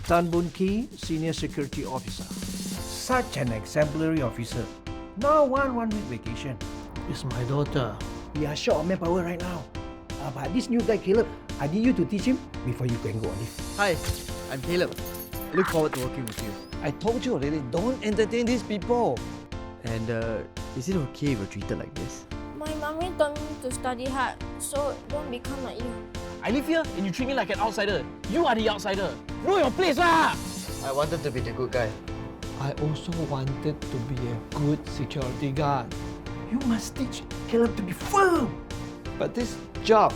Tan Boon Ki, Senior Security Officer. Such an exemplary officer. Now 1 week vacation. It's my daughter. We are short of manpower right now. But this new guy, Caleb, I need you to teach him before you can go on leave. Hi, I'm Caleb. I look forward to working with you. I told you already, don't entertain these people. And is it okay if we're treated like this? My mommy told me to study hard, so don't become like you. I live here and you treat me like an outsider. You are the outsider. Know your place lah! I wanted to be the good guy. I also wanted to be a good security guard. You must teach Caleb to be firm. But this job,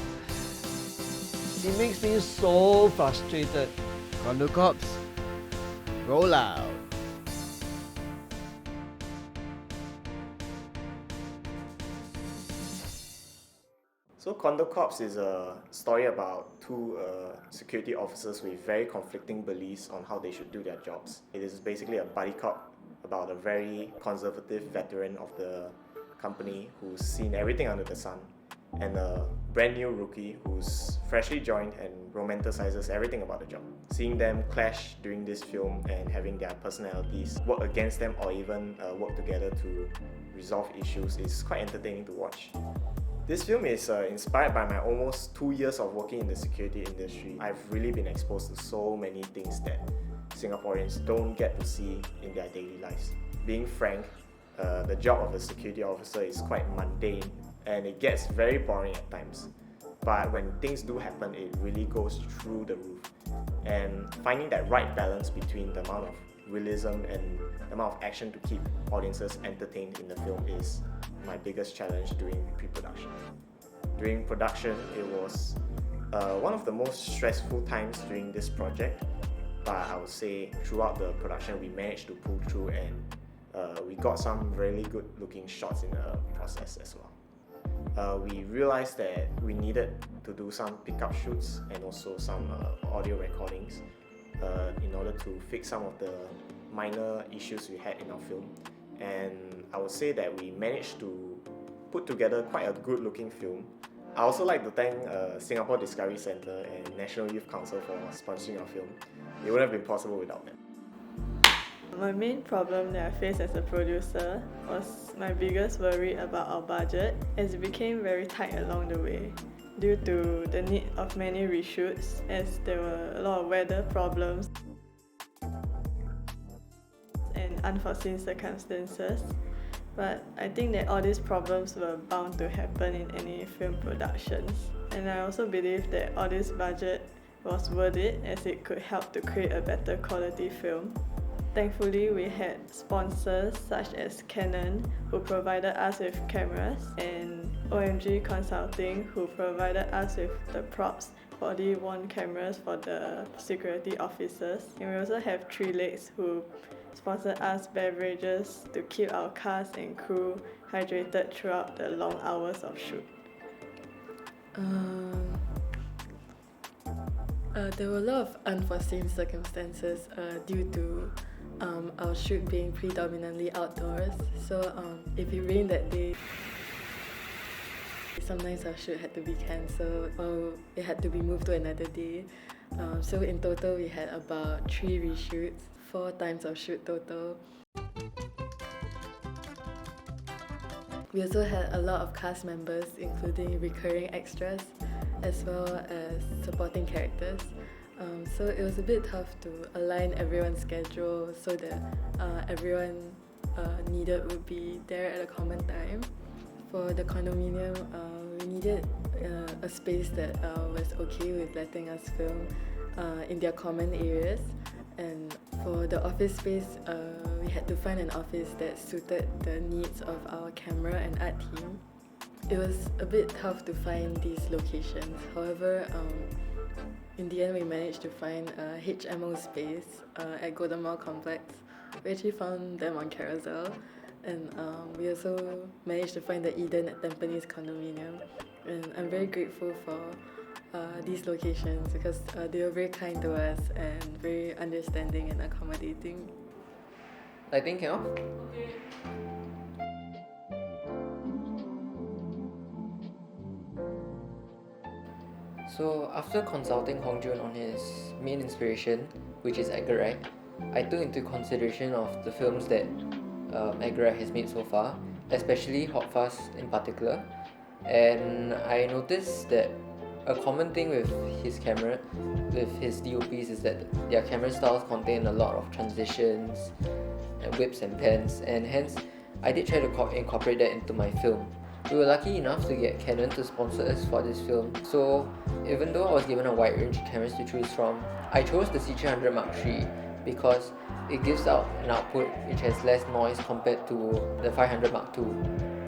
it makes me so frustrated. Condo cops, roll out. So Condo Cops is a story about two security officers with very conflicting beliefs on how they should do their jobs. It is basically a buddy cop about a very conservative veteran of the company who's seen everything under the sun, and a brand new rookie who's freshly joined and romanticizes everything about the job. Seeing them clash during this film and having their personalities work against them or even work together to resolve issues is quite entertaining to watch. This film is inspired by my almost 2 years of working in the security industry. I've really been exposed to so many things that Singaporeans don't get to see in their daily lives. Being frank, the job of a security officer is quite mundane and it gets very boring at times. But when things do happen, it really goes through the roof. And finding that right balance between the amount of realism and the amount of action to keep audiences entertained in the film is my biggest challenge during pre-production. During production, it was one of the most stressful times during this project, but I would say throughout the production we managed to pull through and we got some really good looking shots in the process as well. We realized that we needed to do some pickup shoots and also some audio recordings in order to fix some of the minor issues we had in our film. And I would say that we managed to put together quite a good looking film. I also like to thank Singapore Discovery Centre and National Youth Council for sponsoring our film. It wouldn't have been possible without them. My main problem that I faced as a producer was my biggest worry about our budget, as it became very tight along the way due to the need of many reshoots, as there were a lot of weather problems and unforeseen circumstances. But I think that all these problems were bound to happen in any film productions. And I also believe that all this budget was worth it, as it could help to create a better quality film. Thankfully, we had sponsors such as Canon, who provided us with cameras, and OMG Consulting, who provided us with the props, body-worn cameras for the security officers. And we also have Three Legs, who sponsored us beverages to keep our cast and crew hydrated throughout the long hours of shoot. There were a lot of unforeseen circumstances due to our shoot being predominantly outdoors. So if it rained that day, sometimes our shoot had to be cancelled or it had to be moved to another day. So in total we had about 3 reshoots, 4 times of shoot total. We also had a lot of cast members, including recurring extras as well as supporting characters. So it was a bit tough to align everyone's schedule so that everyone needed would be there at a common time. For the condominium, we needed a space that was okay with letting us film in their common areas. And for the office space, we had to find an office that suited the needs of our camera and art team. It was a bit tough to find these locations. However, in the end we managed to find a HMO space at Golden Mall Complex. We actually found them on Carousel, and we also managed to find the Eden at Tampines condominium. And I'm very grateful for these locations because they were very kind to us and very understanding and accommodating. Lighting came off? So after consulting Hong Jun on his main inspiration, which is Edgar Wright, I took into consideration of the films that Edgar Wright has made so far, especially Hot Fuzz in particular, and I noticed that a common thing with his DOPs is that their camera styles contain a lot of transitions and whips and pans, and hence I did try to incorporate that into my film. We were lucky enough to get Canon to sponsor us for this film, so even though I was given a wide range of cameras to choose from, I chose the C300 Mark III because it gives out an output which has less noise compared to the 500 Mark II.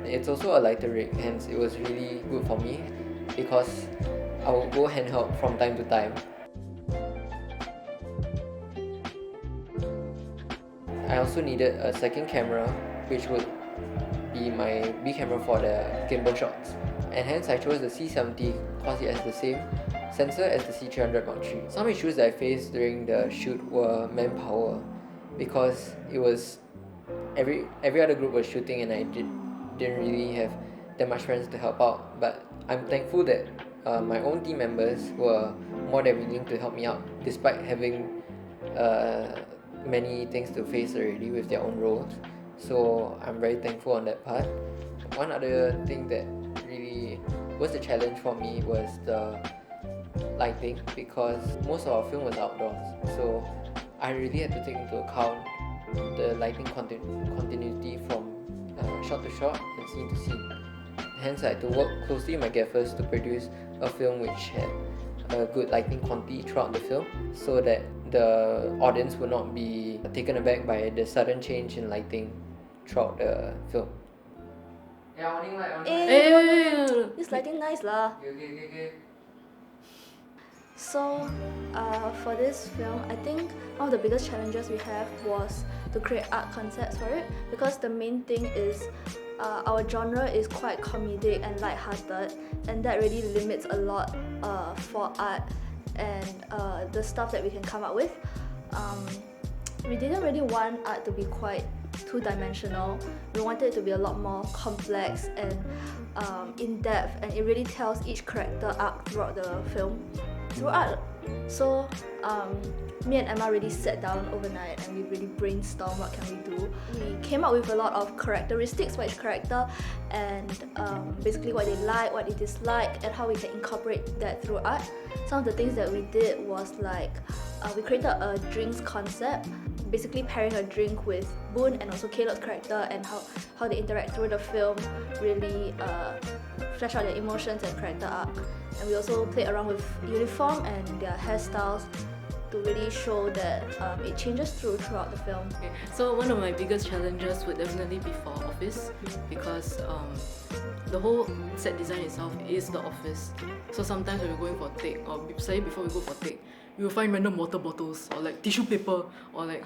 It's also a lighter rig, hence it was really good for me because I will go handheld from time to time. I also needed a second camera which would be my B camera for the gimbal shots, and hence I chose the C70 because it has the same sensor as the C300 Mark III. Some issues that I faced during the shoot were manpower, because it was every other group was shooting and I didn't really have that much friends to help out, but I'm thankful that my own team members were more than willing to help me out despite having many things to face already with their own roles. So I'm very thankful on that part. One other thing that really was a challenge for me was the lighting, because most of our film was outdoors, so I really had to take into account the lighting continuity from shot to shot and scene to scene. Hence I had to work closely with my gaffers to produce a film which had a good lighting quality throughout the film, so that the audience would not be taken aback by the sudden change in lighting throughout the film. This lighting nice lah. Okay. So, for this film, I think one of the biggest challenges we have was to create art concepts for it, because the main thing is our genre is quite comedic and light-hearted, and that really limits a lot for art and the stuff that we can come up with. We didn't really want art to be quite two-dimensional. We wanted it to be a lot more complex and in-depth, and it really tells each character arc throughout the film through art. So me and Emma really sat down overnight and we really brainstormed what can we do. We came up with a lot of characteristics for each character, and basically what they like, what they dislike, and how we can incorporate that through art. Some of the things that we did was like we created a drinks concept, basically pairing a drink with Boon and also Caleb's character, and how they interact through the film really flesh out their emotions and character arc. And we also played around with uniform and their hairstyles to really show that it changes throughout the film. Okay. So one of my biggest challenges would definitely be for office, because the whole set design itself is the office. So sometimes when we're going for take, or say before we go for take, we will find random water bottles or like tissue paper or like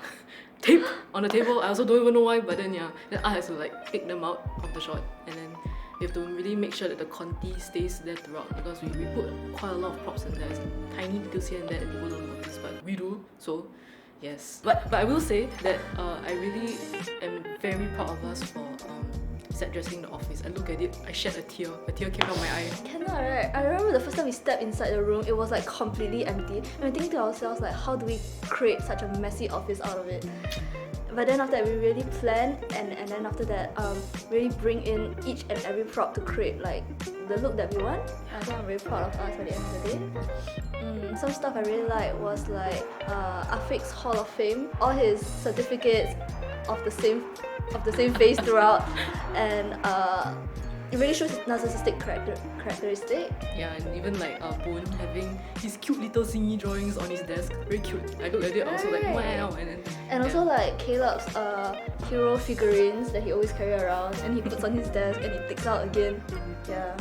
tape on the table. I also don't even know why, but then then I have to like pick them out of the shot, and then we have to really make sure that the conti stays there throughout, because we put quite a lot of props in there. It's tiny details here and there that people don't notice, but we do. So yes, but I will say that I really am very proud of us for set dressing the office. I look at it, I shed a tear came down my eye. Cannot, right? I remember the first time we stepped inside the room, it was like completely empty, and we think to ourselves like, how do we create such a messy office out of it? But then after that, we really plan, and then after that, really bring in each and every prop to create like the look that we want. I think I'm very proud of us by the end of the day. Some stuff I really like was like Afik's Hall of Fame, all his certificates of the same face throughout, and it really shows his narcissistic characteristic. Yeah, and even like Boon having his cute little zingy drawings on his desk, very cute. I look at it, I was like, wow, and also like Caleb's hero figurines that he always carry around, and he puts on his desk and he takes out again. Yeah,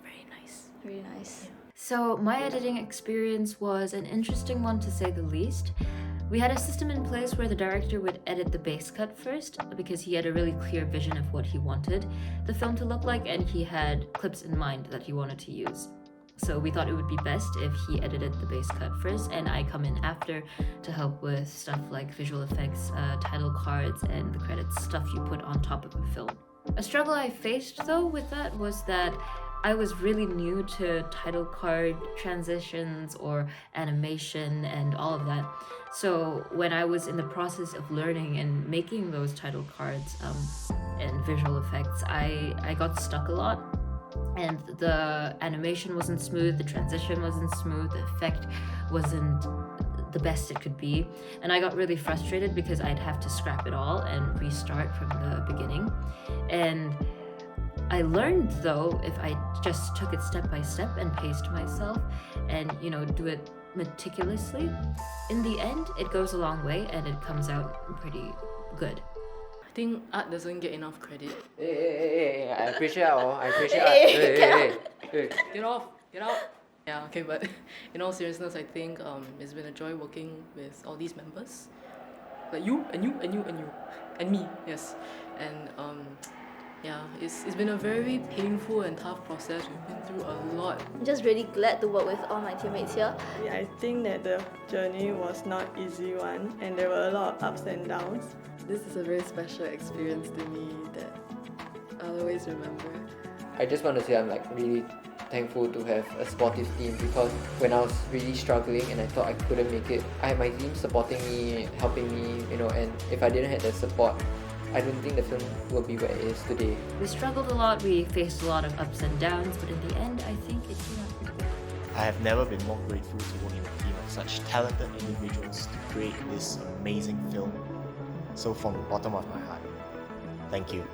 very nice, very nice. So my editing experience was an interesting one, to say the least. We had a system in place where the director would edit the base cut first, because he had a really clear vision of what he wanted the film to look like, and he had clips in mind that he wanted to use. So we thought it would be best if he edited the base cut first and I come in after to help with stuff like visual effects, title cards, and the credits, stuff you put on top of a film. A struggle I faced though with that was that I was really new to title card transitions or animation and all of that. So when I was in the process of learning and making those title cards and visual effects, I got stuck a lot. And the animation wasn't smooth, the transition wasn't smooth, the effect wasn't the best it could be. And I got really frustrated because I'd have to scrap it all and restart from the beginning. And I learned though, if I just took it step by step and paced myself and, do it meticulously, in the end, it goes a long way and it comes out pretty good. I think art doesn't get enough credit. Hey, I appreciate art. Hey. Get off! Get out! Yeah, okay, but in all seriousness, I think it's been a joy working with all these members. Like you, and you, and you, and you. And me, yes. And yeah, it's been a very painful and tough process. We've been through a lot. I'm just really glad to work with all my teammates here. Yeah, I think that the journey was not easy one, and there were a lot of ups and downs. This is a very special experience to me that I'll always remember. I just want to say I'm really thankful to have a supportive team, because when I was really struggling and I thought I couldn't make it, I had my team supporting me, helping me, and if I didn't have their support, I don't think the film will be where it is today. We struggled a lot, we faced a lot of ups and downs, but in the end, I think it came out pretty good. I have never been more grateful to work in a team of such talented individuals to create this amazing film. So from the bottom of my heart, thank you.